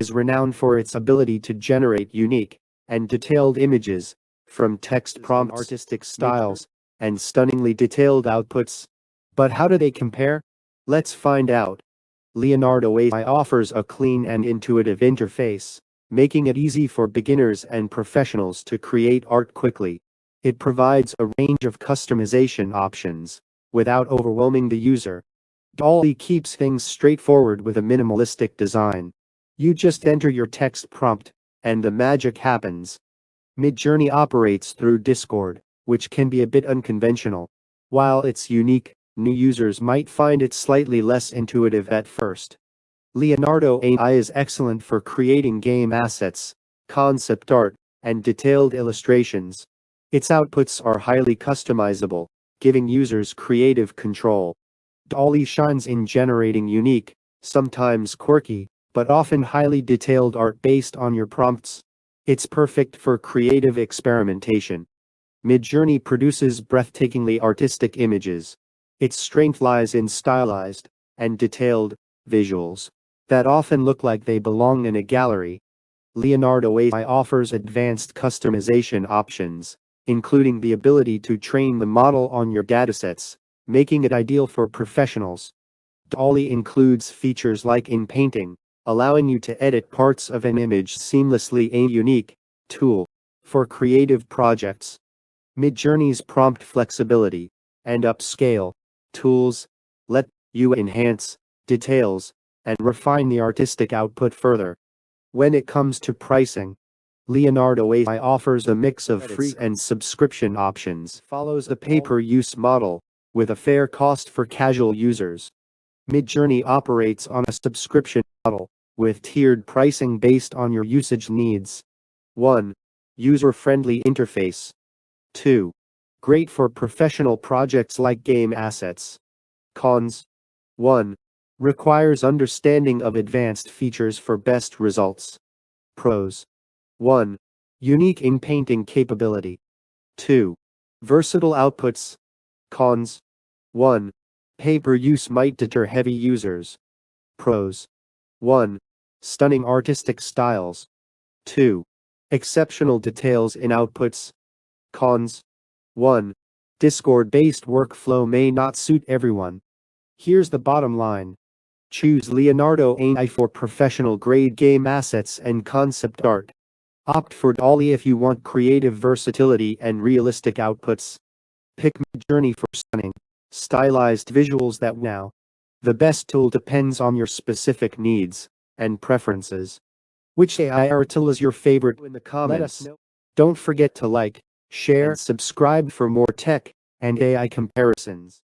is renowned for its ability to generate unique and detailed images, from text prompts, artistic styles, and stunningly detailed outputs. But how do they compare? Let's find out. Leonardo AI offers a clean and intuitive interface, making it easy for beginners and professionals to create art quickly. It provides a range of customization options without overwhelming the user. DALL-E keeps things straightforward with a minimalistic design. You just enter your text prompt, and the magic happens. MidJourney operates through Discord, which can be a bit unconventional. While it's unique, new users might find it slightly less intuitive at first. Leonardo AI is excellent for creating game assets, concept art, and detailed illustrations. Its outputs are highly customizable, giving users creative control. DALL-E shines in generating unique, sometimes quirky, but often highly detailed art based on your prompts. It's perfect for creative experimentation. MidJourney produces breathtakingly artistic images. Its strength lies in stylized and detailed visuals that often look like they belong in a gallery. Leonardo AI offers advanced customization options, including the ability to train the model on your datasets, making it ideal for professionals. DALL-E includes features like in-painting, allowing you to edit parts of an image seamlessly, a unique tool for creative projects. MidJourney's prompt flexibility and upscale tools let you enhance details and refine the artistic output further. When it comes to pricing, Leonardo AI offers a mix of free and subscription options, follows the pay-per-use model, with a fair cost for casual users. MidJourney operates on a subscription model, with tiered pricing based on your usage needs. 1. User-friendly interface. 2. Great for professional projects like game assets. Cons. 1. Requires understanding of advanced features for best results. Pros. 1. Unique in-painting capability. 2. Versatile outputs. Cons. 1. Pay-per-use might deter heavy users. Pros. 1. Stunning artistic styles. 2. Exceptional details in outputs. Cons. 1. Discord-based workflow may not suit everyone. Here's the bottom line. Choose Leonardo AI for professional-grade game assets and concept art. Opt for DALL-E if you want creative versatility and realistic outputs. Pick MidJourney for stunning, stylized visuals that wow. The best tool depends on your specific needs and preferences. Which AI art tool is your favorite? In the comments. Let us know. Don't forget to like, share, and subscribe for more tech and AI comparisons.